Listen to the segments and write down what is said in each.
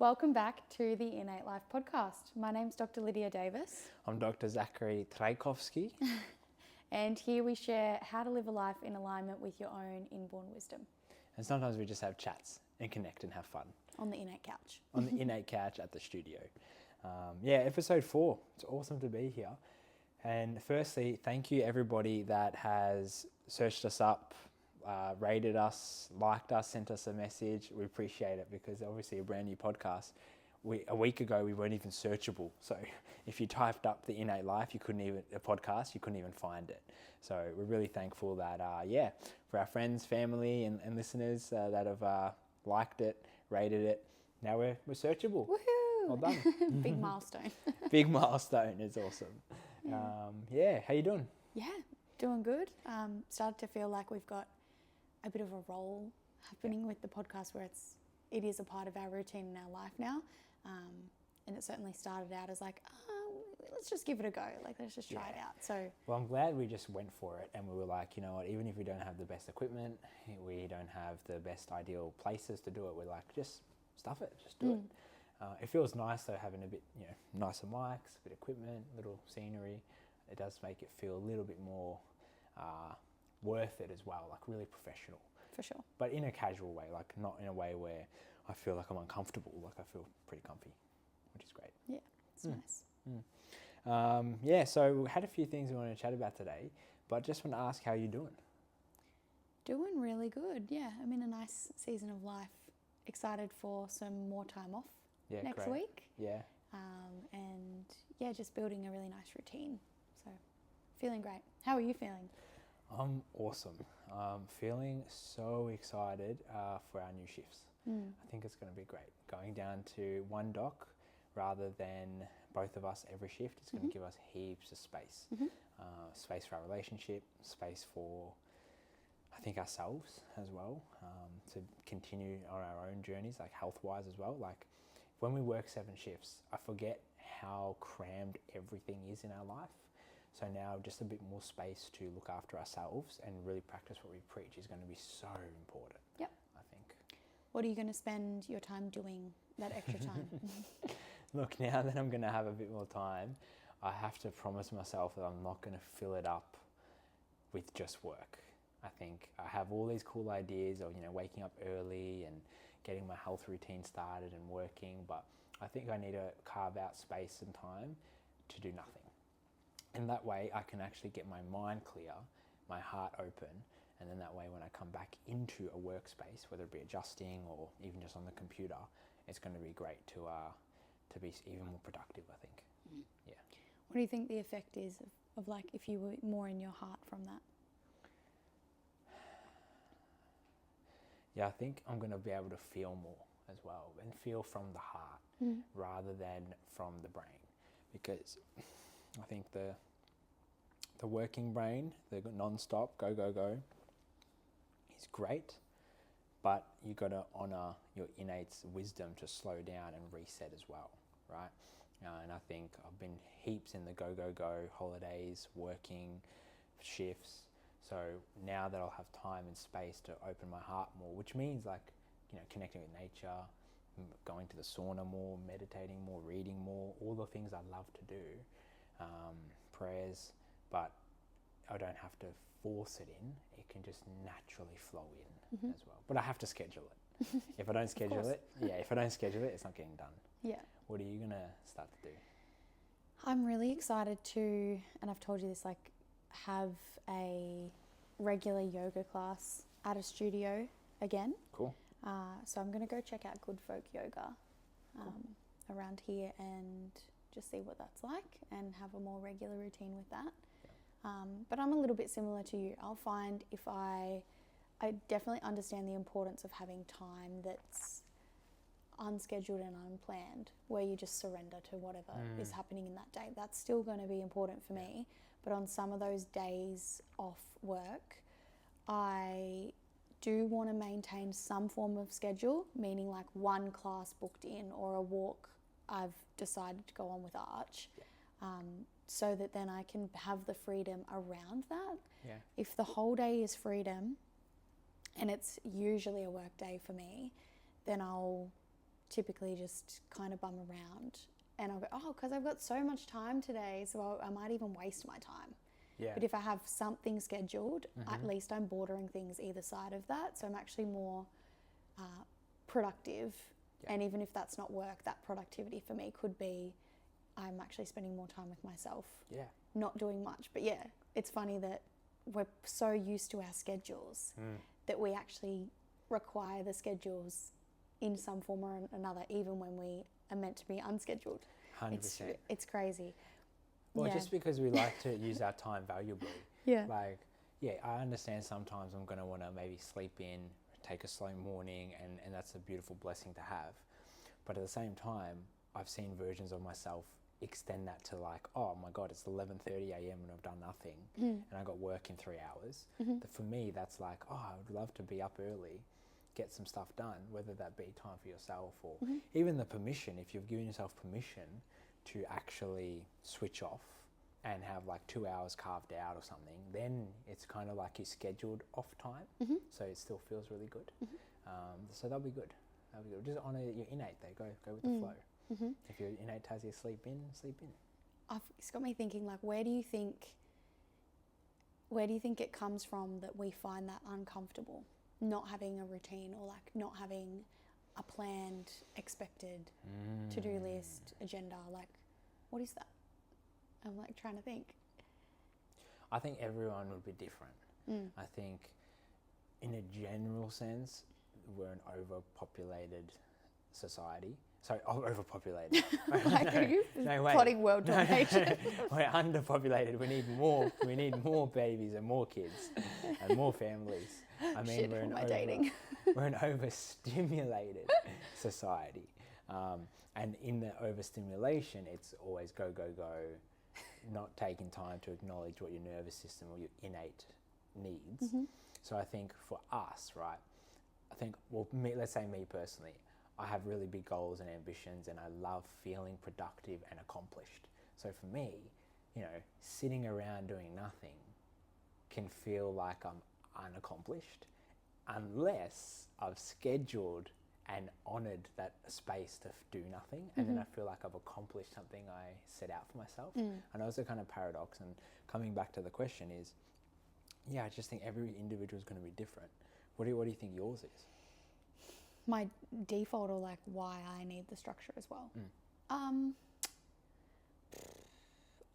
Welcome back to the IN8 Life Podcast. My name's Dr. Lydia Davis. I'm Dr. Zachary Trajkovsky. And here we share how to live a life in alignment with your own inborn wisdom. And sometimes we just have chats and connect and have fun. On the IN8 couch. On the IN8 couch at the studio. Episode 4. It's awesome to be here. And firstly, thank you everybody that has searched us up, rated us, liked us, sent us a message. We appreciate it because obviously a brand new podcast. A week ago we weren't even searchable. So if you typed up the IN8 Life, you couldn't even find it. So we're really thankful that for our friends, family, and listeners that have liked it, rated it. Now we're searchable. Woohoo! Well done. Big milestone. Big milestone. It's awesome. How you doing? Yeah, doing good. Started to feel like we've got a bit of a role happening with the podcast where it is a part of our routine in our life now. And it certainly started out as like, let's just give it a go. Like, let's just try it out. So, well, I'm glad we just went for it and we were like, you know what, even if we don't have the best equipment, we don't have the best ideal places to do it, we're like, just stuff it, just do it. It feels nice though, having a bit, nicer mics, a bit of equipment, little scenery. It does make it feel a little bit more worth it as well, like really professional. For sure. But in a casual way, like not in a way where I feel like I'm uncomfortable, like I feel pretty comfy, which is great. Yeah, it's nice. So we had a few things we wanted to chat about today, but just want to ask how you're doing. Doing really good, yeah. I'm in a nice season of life. Excited for some more time off next week. Yeah. Just building a really nice routine. So feeling great. How are you feeling? I'm awesome. Feeling so excited for our new shifts. I think it's going to be great. Going down to one doc rather than both of us every shift is going to give us heaps of space. Space for our relationship, space for, I think, ourselves as well, to continue on our own journeys, like health-wise as well. Like when we work 7 shifts, I forget how crammed everything is in our life. So now just a bit more space to look after ourselves and really practice what we preach is going to be so important. Yep. I think. What are you going to spend your time doing that extra time? Look, now that I'm going to have a bit more time, I have to promise myself that I'm not going to fill it up with just work. I think I have all these cool ideas of, waking up early and getting my health routine started and working, but I think I need to carve out space and time to do nothing. And that way I can actually get my mind clear, my heart open, and then that way when I come back into a workspace, whether it be adjusting or even just on the computer, it's going to be great to be even more productive, I think. Yeah. What do you think the effect is of like if you were more in your heart from that? Yeah, I think I'm going to be able to feel more as well and feel from the heart rather than from the brain, because I think the working brain, the non-stop, go, is great, but you got to honour your innate wisdom to slow down and reset as well, right? And I think I've been heaps in the go, holidays, working, shifts. So now that I'll have time and space to open my heart more, which means like, connecting with nature, going to the sauna more, meditating more, reading more, all the things I love to do. Prayers, but I don't have to force it in. It can just naturally flow in as well. But I have to schedule it. If I don't schedule it, it's not getting done. Yeah. What are you going to start to do? I'm really excited to, and I've told you this, like have a regular yoga class at a studio again. Cool. So I'm going to go check out Good Folk Yoga around here and just see what that's like and have a more regular routine with that. But I'm a little bit similar to you. I'll find if I definitely understand the importance of having time that's unscheduled and unplanned, where you just surrender to whatever is happening in that day. That's still going to be important for me. But on some of those days off work, I do want to maintain some form of schedule, meaning like one class booked in or a walk I've decided to go on with Arch, so that then I can have the freedom around that. Yeah. If the whole day is freedom, and it's usually a work day for me, then I'll typically just kind of bum around. And I'll go, oh, because I've got so much time today, so I might even waste my time. Yeah. But if I have something scheduled, at least I'm bordering things either side of that. So I'm actually more productive. Yeah. And even if that's not work, that productivity for me could be I'm actually spending more time with myself. Yeah. Not doing much. But yeah, it's funny that we're so used to our schedules that we actually require the schedules in some form or another, even when we are meant to be unscheduled. 100%. It's crazy. Well, just because we like to use our time valuably. Yeah. Like, yeah, I understand sometimes I'm going to want to maybe sleep in, take a slow morning, and that's a beautiful blessing to have. But at the same time, I've seen versions of myself extend that to like, oh my God, it's 11:30 a.m. and I've done nothing and I got work in 3 hours. For me, that's like, oh, I would love to be up early, get some stuff done, whether that be time for yourself or even the permission, if you've given yourself permission to actually switch off and have like 2 hours carved out or something, then it's kind of like you scheduled off time. So it still feels really good. So that'll be good. Just honour your innate there. Go with the flow. If your innate tells you to sleep in, sleep in. It's got me thinking, like, where do you think it comes from that we find that uncomfortable, not having a routine or like not having a planned, expected to-do list, agenda? Like, what is that? I'm like trying to think. I think everyone would be different. I think in a general sense, we're an overpopulated society. Sorry, overpopulated. Like, are you plotting world domination? We're underpopulated. We need more babies and more kids and more families. I mean, we're an overstimulated society. And in the overstimulation, it's always go, go, go, not taking time to acknowledge what your nervous system or your innate needs. So I think for us, right, let's say me personally, I have really big goals and ambitions and I love feeling productive and accomplished. So for me, sitting around doing nothing can feel like I'm unaccomplished unless I've scheduled and honoured that space to do nothing, and then I feel like I've accomplished something I set out for myself. I know it's a kind of paradox, and coming back to the question is, I just think every individual is going to be different. What do you think yours is? My default, or like why I need the structure as well.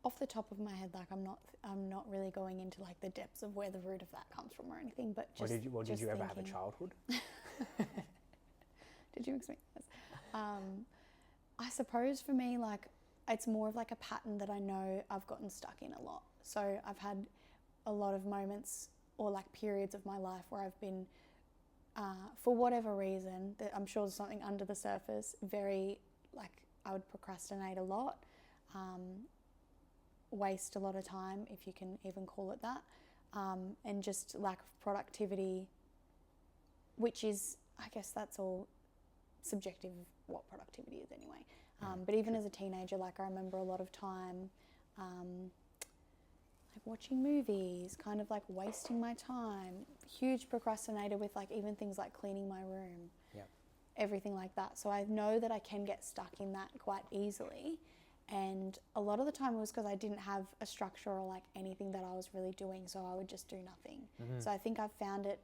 Off the top of my head, like I'm not really going into like the depths of where the root of that comes from or anything. But just did you ever have a childhood? Did you experience this? I suppose for me, like it's more of like a pattern that I know I've gotten stuck in a lot. So I've had a lot of moments or like periods of my life where I've been, for whatever reason, that I'm sure there's something under the surface, very like I would procrastinate a lot, waste a lot of time, if you can even call it that, and just lack of productivity, which is, I guess that's all subjective of what productivity is anyway. But even as a teenager, like I remember a lot of time like watching movies, kind of like wasting my time, huge procrastinator with like even things like cleaning my room, everything like that. So I know that I can get stuck in that quite easily. And a lot of the time it was because I didn't have a structure or like anything that I was really doing, so I would just do nothing. So I think I've found it,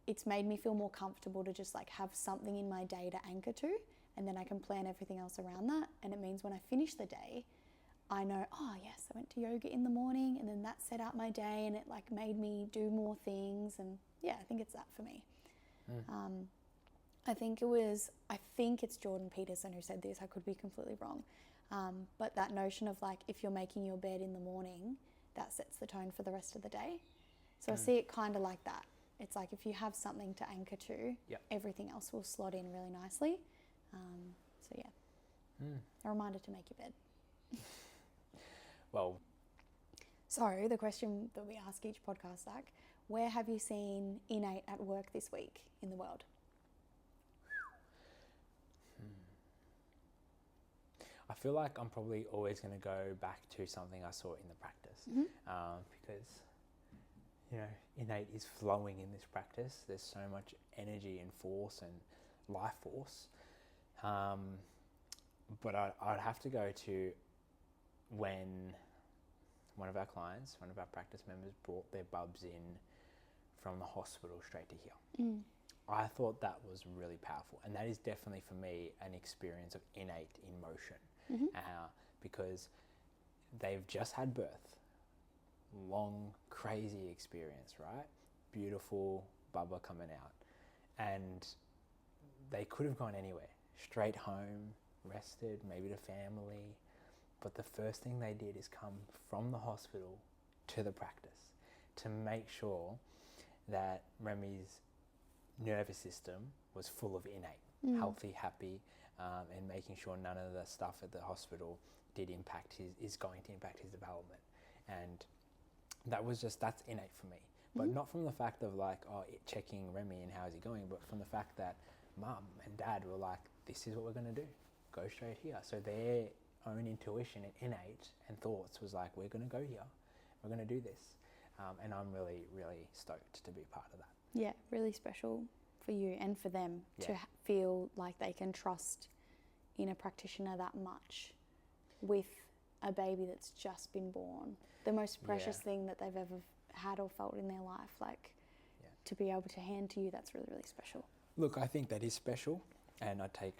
it's made me feel more comfortable to just like have something in my day to anchor to, and then I can plan everything else around that. And it means when I finish the day, I know, oh yes, I went to yoga in the morning, and then that set out my day, and it like made me do more things. And I think it's that for me. I think it's Jordan Peterson who said this. I could be completely wrong. But that notion of like, if you're making your bed in the morning, that sets the tone for the rest of the day. So I see it kind of like that. It's like if you have something to anchor to, everything else will slot in really nicely. A reminder to make your bed. Well, so the question that we ask each podcast, Zach, where have you seen Innate at work this week in the world? I feel like I'm probably always going to go back to something I saw in the practice, because Innate is flowing in this practice. There's so much energy and force and life force. But I'd have to go to when one of our clients, one of our practice members, brought their bubs in from the hospital straight to here. I thought that was really powerful, and that is definitely for me an experience of innate in motion, because they've just had birth, long, crazy experience, right? Beautiful bubba coming out, and they could have gone anywhere, straight home, rested, maybe to family, but the first thing they did is come from the hospital to the practice to make sure that Remy's nervous system was full of innate, healthy, happy, and making sure none of the stuff at the hospital is going to impact his development. And that's innate for me. But not from the fact of like, checking Remy and how's he going, but from the fact that mum and dad were like, this is what we're going to do, go straight here. So their own intuition and innate and thoughts was like, we're going to go here, we're going to do this. And I'm really, really stoked to be a part of that. Yeah, really special for you and for them to feel like they can trust in a practitioner that much with a baby that's just been born. The most precious thing that they've ever had or felt in their life, like to be able to hand to you, that's really, really special. Look, I think that is special, and I take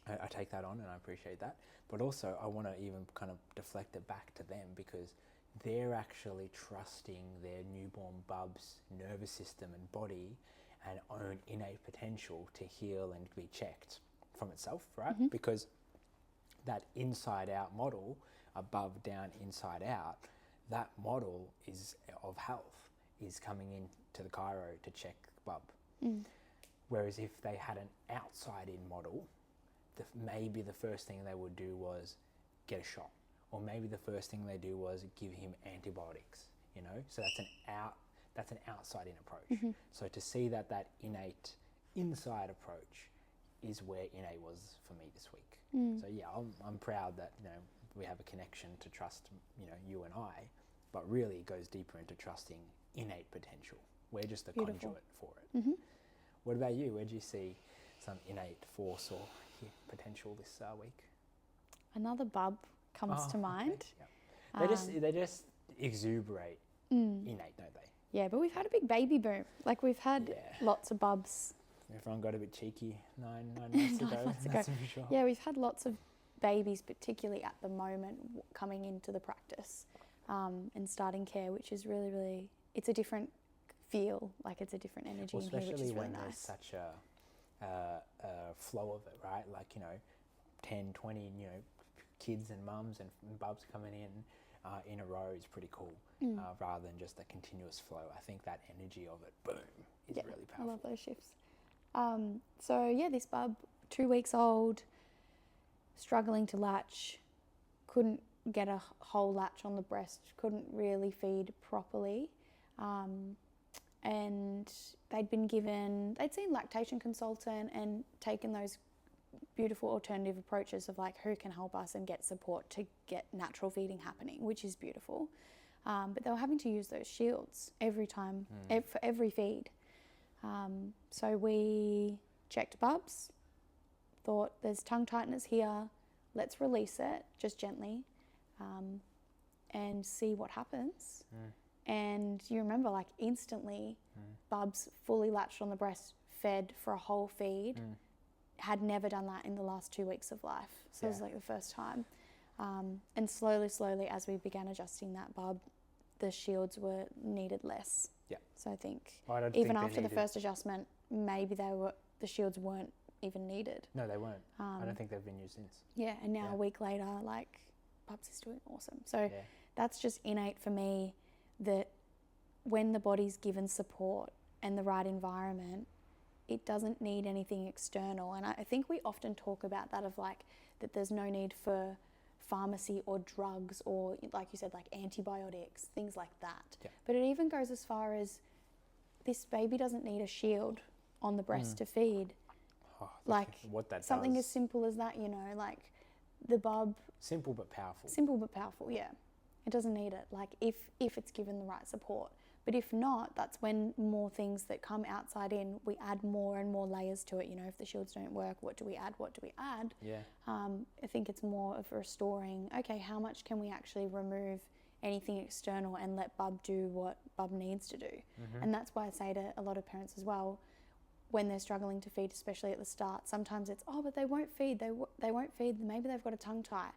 that on, and I appreciate that. But also, I want to even kind of deflect it back to them, because they're actually trusting their newborn bub's nervous system and body and own innate potential to heal and be checked from itself, right? Because that inside out model, above, down, inside out, that model is of health, is coming into the chiro to check the bub. Whereas if they had an outside in model, maybe the first thing they would do was get a shot, or maybe the first thing they do was give him antibiotics, you know? So that's an outside in approach. So to see that innate inside approach is where innate was for me this week. So yeah, I'm proud that, you know, we have a connection to trust, you know, you and I, but really it goes deeper into trusting innate potential. We're just the conduit for it. What about you? Where do you see some innate force or potential this week? Another bub comes to mind. Okay. They just exuberate innate, don't they? Yeah, but we've had a big baby boom. Like we've had lots of bubs. Everyone got a bit cheeky 9 months ago. That's for sure. Yeah, we've had lots of babies, particularly at the moment, coming into the practice and starting care, which is really, really, it's a different feel, like it's a different energy in here, which is really nice. Especially when there's such a flow of it, right? Like, you know, 10, 20, you know, kids and mums and bubs coming in a row is pretty cool, rather than just a continuous flow. I think that energy of it, boom, is really powerful. I love those shifts. So yeah, this bub, 2 weeks old, struggling to latch, couldn't get a whole latch on the breast, couldn't really feed properly. And they'd seen lactation consultant and taken those beautiful alternative approaches of like who can help us and get support to get natural feeding happening, which is beautiful. But they were having to use those shields every time, for every feed. So we checked bubs, thought there's tongue tightness here, let's release it just gently and see what happens. And you remember, like, instantly bubs fully latched on the breast, fed for a whole feed, had never done that in the last 2 weeks of life. So it was like the first time. And slowly, as we began adjusting that bub, the shields were needed less. Yeah. So I think even after the first adjustment, maybe the shields weren't even needed. No, they weren't. I don't think they've been used since. Yeah, and now a week later, like, bubs is doing awesome. So that's just innate for me, that when the body's given support and the right environment, it doesn't need anything external. And I think we often talk about that, of like, that there's no need for pharmacy or drugs or, like you said, like antibiotics, things like that. Yeah. But it even goes as far as this baby doesn't need a shield on the breast to feed. Like what that something does. as simple as that, you know, like the bub. Simple but powerful. Simple but powerful, yeah. It doesn't need it. Like if it's given the right support. But if not, that's when more things that come outside in, we add more and more layers to it. You know, if the shields don't work, what do we add? What do we add? Yeah. I think it's more of restoring, okay, how much can we actually remove anything external and let bub do what bub needs to do? Mm-hmm. And that's why I say to a lot of parents as well, when they're struggling to feed, especially at the start, sometimes it's, oh, but they won't feed, they won't feed, maybe they've got a tongue tie.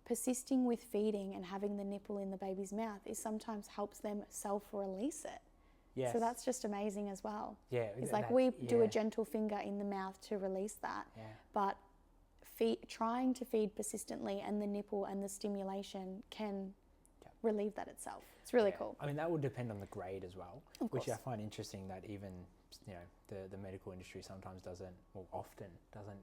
Persisting with feeding and having the nipple in the baby's mouth is sometimes helps them self-release it. Yes. So that's just amazing as well. Yeah. It's like we do a gentle finger in the mouth to release that, but trying to feed persistently and the nipple and the stimulation can relieve that itself. It's really cool. I mean, that would depend on the grade as well, which I find interesting that even, you know, the medical industry sometimes often doesn't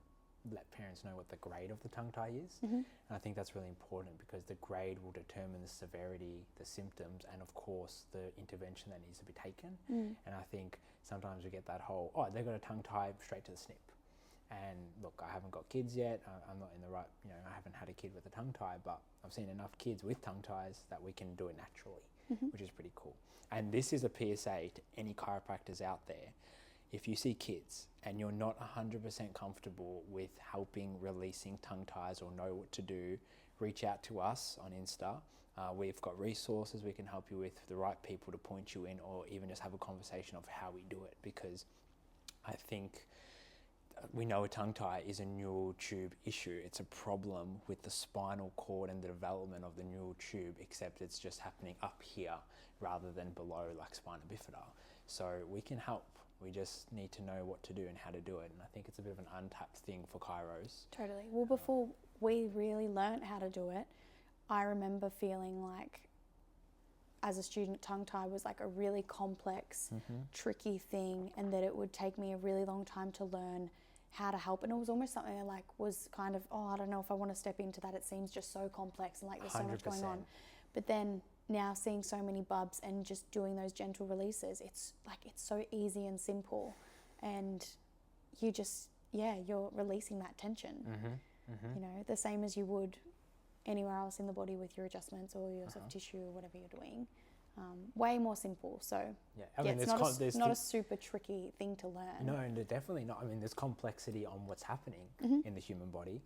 let parents know what the grade of the tongue tie is. Mm-hmm. And I think that's really important because the grade will determine the severity, the symptoms, and of course the intervention that needs to be taken. And I think sometimes we get that whole, oh, they've got a tongue tie, straight to the snip. And look, I haven't got kids yet. I'm not in the right, you know, I haven't had a kid with a tongue tie, but I've seen enough kids with tongue ties that we can do it naturally, which is pretty cool. And this is a PSA to any chiropractors out there. If you see kids and you're not 100% comfortable with helping releasing tongue ties or know what to do, reach out to us on Insta. We've got resources we can help you with, the right people to point you in, or even just have a conversation of how we do it, because I think we know a tongue tie is a neural tube issue. It's a problem with the spinal cord and the development of the neural tube, except it's just happening up here rather than below like spina bifida. So we can help. We just need to know what to do and how to do it. And I think it's a bit of an untapped thing for chiros. Totally. Well, before we really learnt how to do it, I remember feeling like, as a student, tongue tie was like a really complex, tricky thing, and that it would take me a really long time to learn how to help. And it was almost something I was kind of, I don't know if I want to step into that. It seems just so complex and like there's 100%. So much going on. But then now seeing so many bubs and just doing those gentle releases, it's so easy and simple, and you just, you're releasing that tension. You know, the same as you would anywhere else in the body with your adjustments or your soft tissue or whatever you're doing. Way more simple. So I mean, it's not a super tricky thing to learn. No, definitely not. I mean, there's complexity on what's happening in the human body,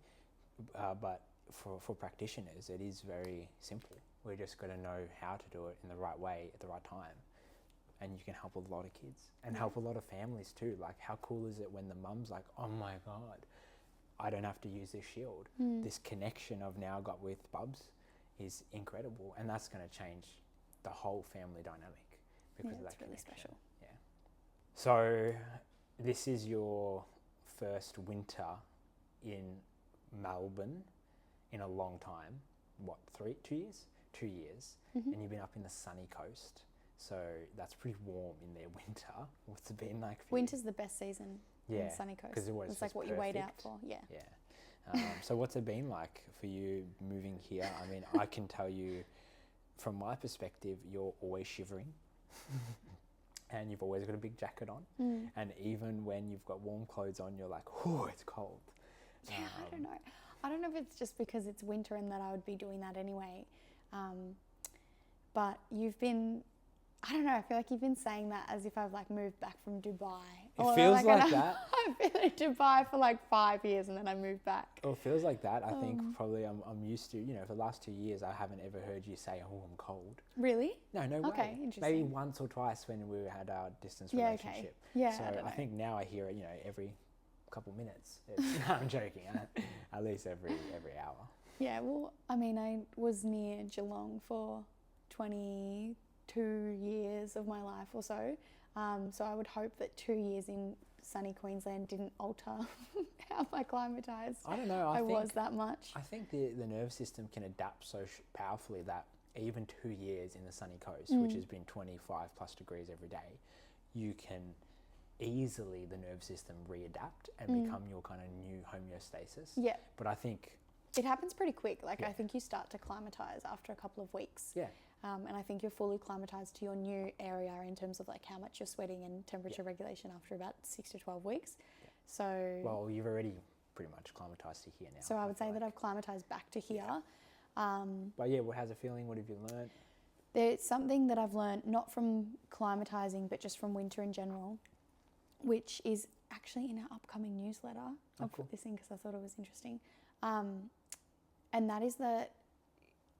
but for practitioners, it is very simple. We just got to know how to do it in the right way at the right time, and you can help a lot of kids and help a lot of families too. Like, how cool is it when the mum's like, oh my God, I don't have to use this shield. This connection I've now got with bubs is incredible, and that's going to change the whole family dynamic because of that connection. Really special. Yeah. So this is your first winter in Melbourne in a long time. What, 2 years? 2 years. And you've been up in the sunny coast. So that's pretty warm in their winter. What's it been like for Winter's the best season in the sunny coast. Because it's like what you wait out for. Yeah. So what's it been like for you moving here? I mean, I can tell you from my perspective, you're always shivering and you've always got a big jacket on. And even when you've got warm clothes on, you're like, oh, it's cold. Yeah, I don't know. I don't know if it's just because it's winter and that I would be doing that anyway. But you've been, I don't know, I feel like you've been saying that as if I've like moved back from Dubai. It feels like that. I've been in Dubai for like 5 years and then I moved back. Well, it feels like that. I think probably I'm used to, you know, for the last 2 years, I haven't ever heard you say, oh, I'm cold. Really? No way. Okay, interesting. Maybe once or twice when we had our distance relationship. Okay. Yeah, so I think now I hear it, you know, every couple minutes. I'm joking. At least every hour. Yeah, well, I mean, I was near Geelong for 22 years of my life or so. So I would hope that 2 years in sunny Queensland didn't alter how I climatised. I don't know. I was that much. I think the nervous system can adapt so powerfully that even 2 years in the sunny coast, which has been 25 plus degrees every day, you can easily, the nervous system readapt and become your kind of new homeostasis. Yeah. But I think it happens pretty quick. Like I think you start to climatise after a couple of weeks. Yeah. And I think you're fully climatised to your new area in terms of like how much you're sweating and temperature regulation after about 6 to 12 weeks. Yeah. So. Well, you've already pretty much climatised to here now. So I would say that I've climatised back to here. But yeah, how's it feeling? What have you learned? There's something that I've learned, not from climatizing, but just from winter in general, which is actually in our upcoming newsletter. I'll put this in because I thought it was interesting. And that is that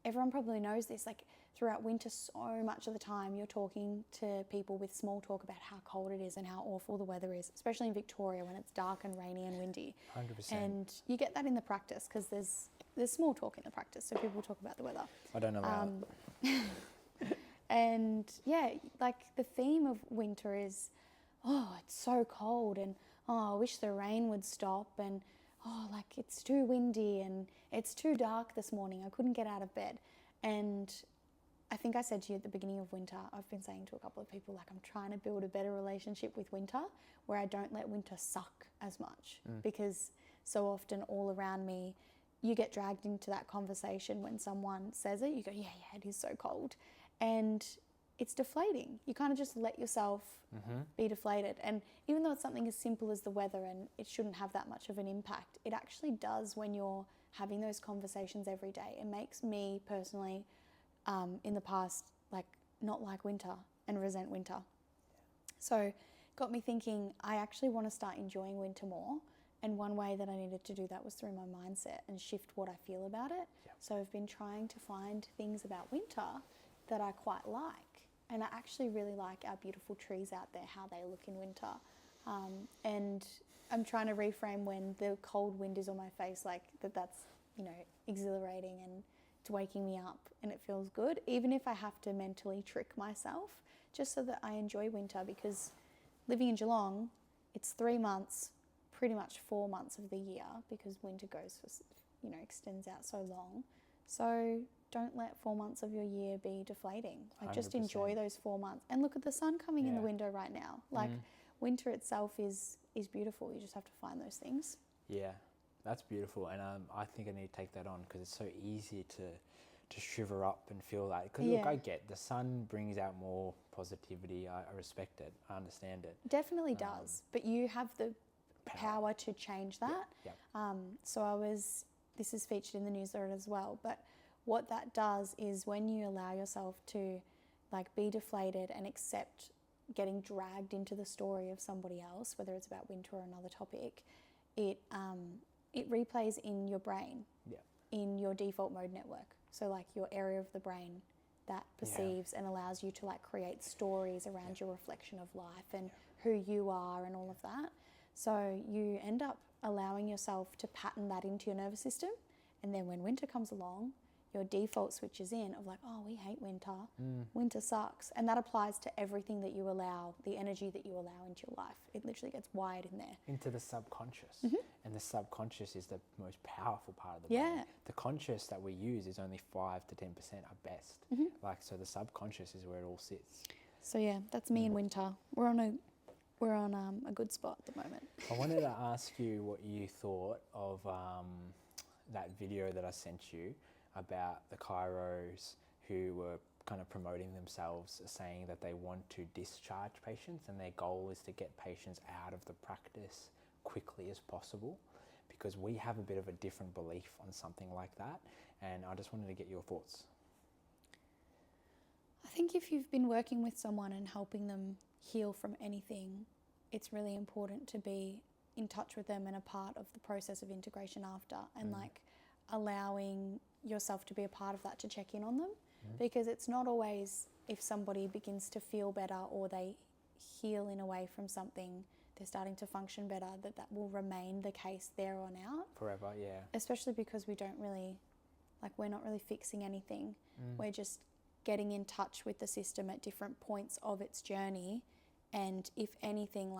everyone probably knows this, like throughout winter, so much of the time you're talking to people with small talk about how cold it is and how awful the weather is, especially in Victoria when it's dark and rainy and windy. 100%. And you get that in the practice because there's small talk in the practice, so people talk about the weather. I don't know about And yeah, like the theme of winter is, oh, it's so cold, and oh, I wish the rain would stop, and oh, like it's too windy and it's too dark this morning. I couldn't get out of bed. And I think I said to you at the beginning of winter, I've been saying to a couple of people, like I'm trying to build a better relationship with winter where I don't let winter suck as much, because so often all around me, you get dragged into that conversation when someone says it. You go, yeah, it is so cold. And it's deflating. You kind of just let yourself be deflated. And even though it's something as simple as the weather and it shouldn't have that much of an impact, it actually does when you're having those conversations every day. It makes me personally, in the past, like not like winter and resent winter. So got me thinking, I actually want to start enjoying winter more. And one way that I needed to do that was through my mindset and shift what I feel about it. Yep. So I've been trying to find things about winter that I quite like. And I actually really like our beautiful trees out there, how they look in winter. And I'm trying to reframe when the cold wind is on my face, like that's, exhilarating and it's waking me up and it feels good, even if I have to mentally trick myself, just so that I enjoy winter, because living in Geelong, it's 3 months, pretty much 4 months of the year, because winter goes for, extends out so long. So don't let 4 months of your year be deflating. Like 100%. Just enjoy those 4 months and look at the sun coming in the window right now. Like winter itself is beautiful. You just have to find those things. Yeah, that's beautiful. And I think I need to take that on, because it's so easy to shiver up and feel that. Because look, I get the sun brings out more positivity. I respect it. I understand it. Definitely does. But you have the power to change that. So this is featured in the newsletter as well, but what that does is when you allow yourself to be deflated and accept getting dragged into the story of somebody else, whether it's about winter or another topic, it replays in your brain, in your default mode network. So like your area of the brain that perceives and allows you to create stories around your reflection of life and who you are and all of that. So you end up allowing yourself to pattern that into your nervous system, and then when winter comes along, your default switches in of oh, we hate winter, winter sucks. And that applies to everything that you allow, the energy that you allow into your life. It literally gets wired in there. Into the subconscious. And the subconscious is the most powerful part of the brain. The conscious that we use is only 5 to 10% at best. So the subconscious is where it all sits. So yeah, that's me in winter. We're on a good spot at the moment. I wanted to ask you what you thought of that video that I sent you about the chiros who were kind of promoting themselves, saying that they want to discharge patients, and their goal is to get patients out of the practice quickly as possible, because we have a bit of a different belief on something like that, and I just wanted to get your thoughts. I think if you've been working with someone and helping them heal from anything, it's really important to be in touch with them and a part of the process of integration after, and allowing yourself to be a part of that, to check in on them, because it's not always if somebody begins to feel better or they heal in a way from something, they're starting to function better, that will remain the case there on out. Forever, yeah. Especially because we're not really fixing anything. We're just getting in touch with the system at different points of its journey, and if anything,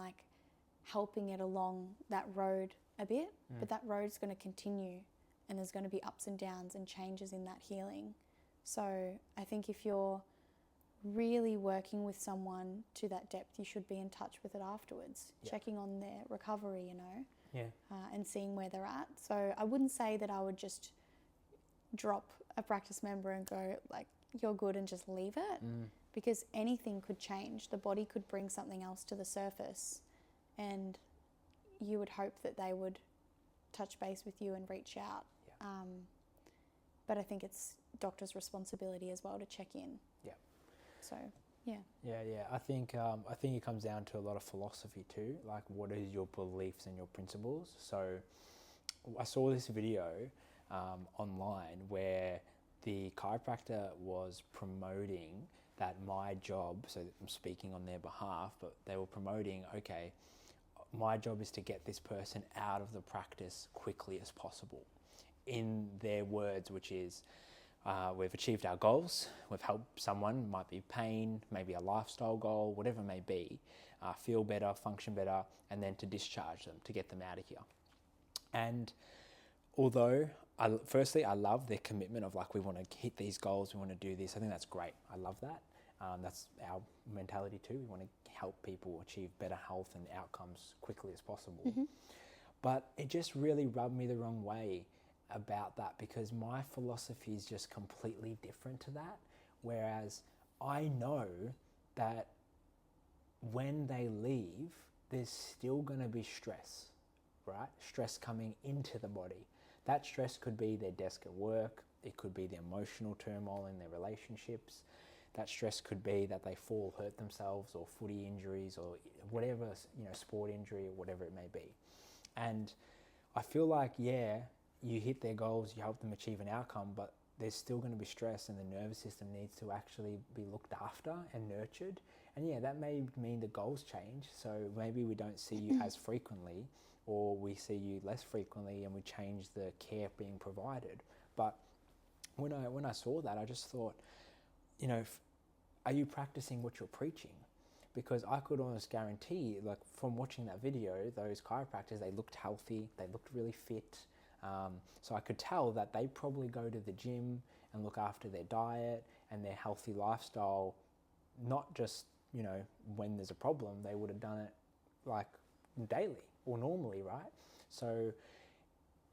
helping it along that road a bit, but that road's going to continue, and there's going to be ups and downs and changes in that healing. So I think if you're really working with someone to that depth, you should be in touch with it afterwards, checking on their recovery, and seeing where they're at. So I wouldn't say that I would just drop a practice member and go you're good and just leave it, because anything could change. The body could bring something else to the surface, and you would hope that they would touch base with you and reach out. But I think it's doctor's responsibility as well to check in. Yeah, So, yeah. Yeah. I think it comes down to a lot of philosophy too. Like, what is your beliefs and your principles? So, I saw this video online where the chiropractor was promoting that my job, so I'm speaking on their behalf, but they were promoting, okay, my job is to get this person out of the practice quickly as possible. In their words, which is, we've achieved our goals, we've helped someone, might be pain, maybe a lifestyle goal, whatever it may be, feel better, function better, and then to discharge them, to get them out of here. And although, firstly, I love their commitment of like, we want to hit these goals, we want to do this. I think that's great. I love that. That's our mentality too. We want to help people achieve better health and outcomes quickly as possible. Mm-hmm. But it just really rubbed me the wrong way about that, because my philosophy is just completely different to that. Whereas I know that when they leave, there's still going to be stress, right? Stress coming into the body. That stress could be their desk at work. It could be the emotional turmoil in their relationships. That stress could be that they fall, hurt themselves, or footy injuries, or whatever, sport injury, or whatever it may be. And I feel like, yeah, you hit their goals, you help them achieve an outcome, but there's still going to be stress, and the nervous system needs to actually be looked after and nurtured. And yeah, that may mean the goals change. So maybe we don't see you as frequently, or we see you less frequently, and we change the care being provided. But when I saw that, I just thought, are you practicing what you're preaching? Because I could almost guarantee, like from watching that video, those chiropractors, they looked healthy, they looked really fit. So I could tell that they probably go to the gym and look after their diet and their healthy lifestyle, not just, when there's a problem. They would have done it like daily or normally, right? So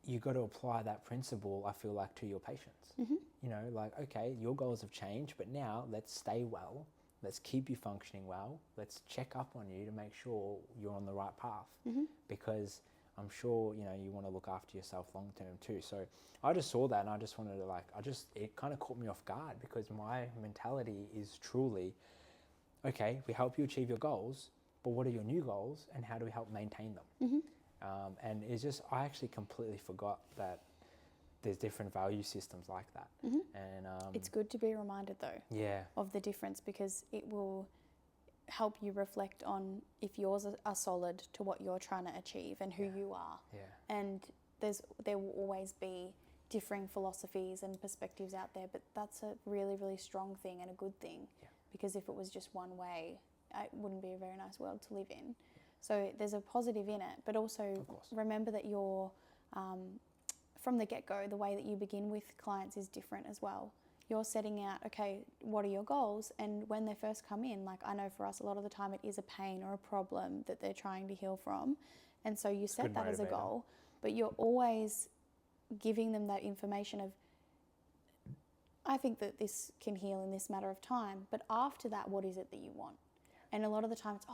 you got to apply that principle, I feel like, to your patients. Mm-hmm. Like, okay, your goals have changed, but now let's stay well. Let's keep you functioning well. Let's check up on you to make sure you're on the right path. Mm-hmm. Because I'm sure, you want to look after yourself long term too. So I just saw that, and I just wanted to it kind of caught me off guard, because my mentality is truly, okay, we help you achieve your goals, but what are your new goals, and how do we help maintain them? Mm-hmm. And it's just, I actually completely forgot that there's different value systems like that. Mm-hmm. And it's good to be reminded though of the difference, because it will help you reflect on if yours are solid to what you're trying to achieve and who you are. And there will always be differing philosophies and perspectives out there, but that's a really, really strong thing and a good thing, because if it was just one way, it wouldn't be a very nice world to live in. So there's a positive in it, but also remember that you're from the get-go, the way that you begin with clients is different as well. You're setting out, okay, what are your goals? And when they first come in, like I know for us, a lot of the time it is a pain or a problem that they're trying to heal from. And so you set that as a goal, but you're always giving them that information of, I think that this can heal in this matter of time, but after that, what is it that you want? And a lot of the time it's,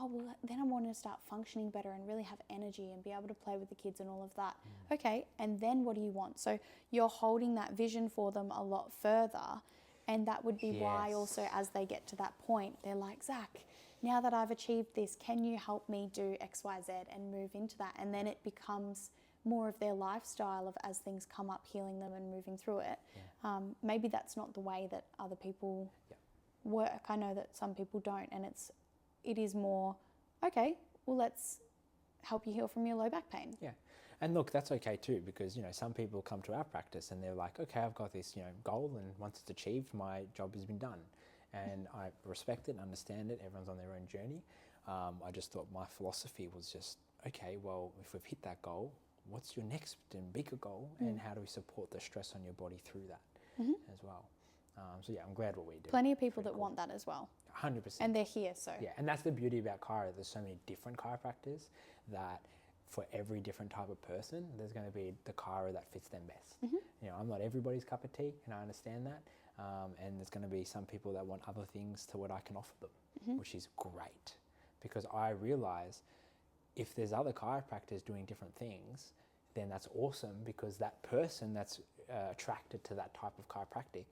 then I want to start functioning better and really have energy and be able to play with the kids and all of that. Okay, and then what do you want? So you're holding that vision for them a lot further, and that would be why also as they get to that point, they're like, Zach, now that I've achieved this, can you help me do X, Y, Z and move into that? And then it becomes more of their lifestyle of, as things come up, healing them and moving through it. Maybe that's not the way that other people work. I know that some people don't, and it is more, okay, well, let's help you heal from your low back pain. Yeah. And look, that's okay too, because, some people come to our practice and they're like, okay, I've got this, goal, and once it's achieved, my job has been done. And I respect it and understand it. Everyone's on their own journey. I just thought my philosophy was just, okay, well, if we've hit that goal, what's your next and bigger goal? And how do we support the stress on your body through that as well? So yeah, I'm glad what we do. Plenty of people that want that as well. 100%. And they're here, so. Yeah, and that's the beauty about chiro. There's so many different chiropractors that for every different type of person, there's going to be the chiro that fits them best. I'm not everybody's cup of tea, and I understand that. And there's going to be some people that want other things to what I can offer them, which is great. Because I realize if there's other chiropractors doing different things, then that's awesome, because that person that's attracted to that type of chiropractic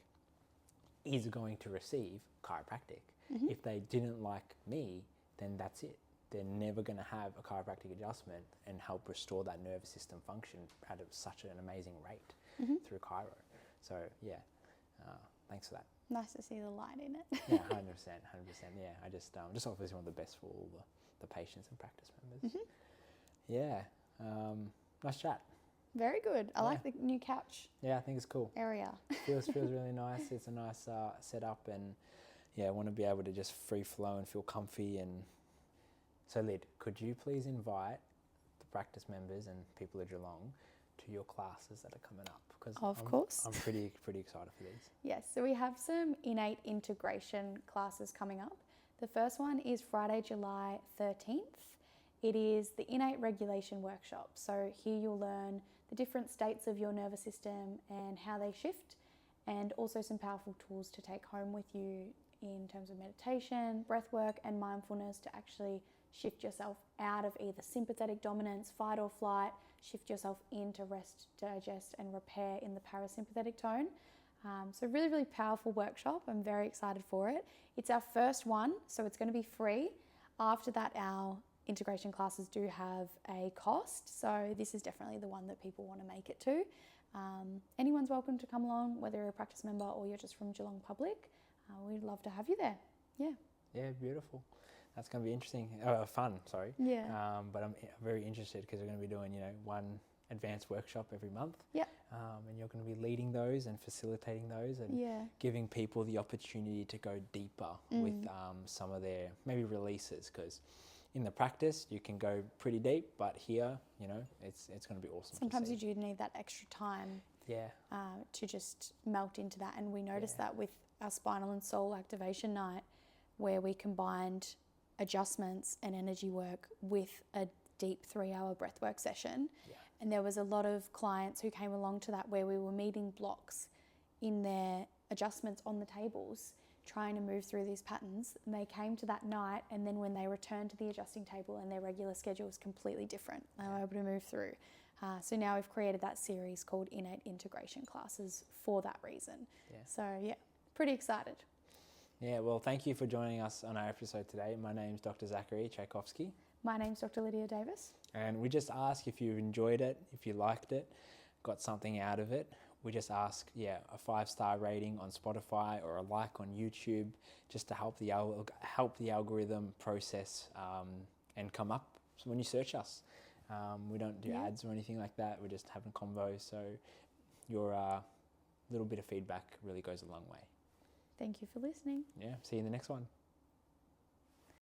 is going to receive chiropractic. If they didn't like me, then that's it. They're never going to have a chiropractic adjustment and help restore that nervous system function at such an amazing rate through chiro. So yeah, thanks for that. Nice to see the light in it. Yeah, 100%. Yeah, I just obviously want the best for all the patients and practice members. Yeah, nice chat. Very good. I like the new couch. Yeah, I think it's cool. Area. Feels really nice. It's a nice setup, and yeah, I want to be able to just free flow and feel comfy. And so, Lyd, could you please invite the practice members and people of Geelong to your classes that are coming up? Because of course. I'm pretty excited for these. Yes, so we have some innate integration classes coming up. The first one is Friday, July 13th. It is the innate regulation workshop. So here you'll learn the different states of your nervous system and how they shift, and also some powerful tools to take home with you in terms of meditation, breath work, and mindfulness to actually shift yourself out of either sympathetic dominance, fight or flight, shift yourself into rest, digest, and repair in the parasympathetic tone. So really powerful workshop. I'm very excited for it. It's our first one, so it's going to be free. After that, our integration classes do have a cost, so this is definitely the one that people want to make it to. Anyone's welcome to come along, whether you're a practice member or you're just from Geelong Public. We'd love to have you there. Yeah, Beautiful. That's going to be interesting. Fun, sorry. Yeah. But I'm very interested because we're going to be doing, one advanced workshop every month. Yep. And you're going to be leading those and facilitating those and giving people the opportunity to go deeper with some of their maybe releases, because in the practice you can go pretty deep, but here, it's going to be awesome. Sometimes you do need that extra time to just melt into that. And we noticed that with our spinal and soul activation night, where we combined adjustments and energy work with a deep 3-hour breathwork session. And there was a lot of clients who came along to that where we were meeting blocks in their adjustments on the tables, trying to move through these patterns. And they came to that night, and then when they returned to the adjusting table and their regular schedule was completely different, they were able to move through. So now we've created that series called Innate Integration Classes for that reason. So pretty excited. Yeah, well, thank you for joining us on our episode today. My name's Dr. Zachary Tchaikovsky. My name's Dr. Lydia Davis. And we just ask if you enjoyed it, if you liked it, got something out of it. We just ask, a 5-star rating on Spotify or a like on YouTube, just to help the algorithm process and come up when you search us. We don't do ads or anything like that. We're just having convo. So your little bit of feedback really goes a long way. Thank you for listening. Yeah, see you in the next one.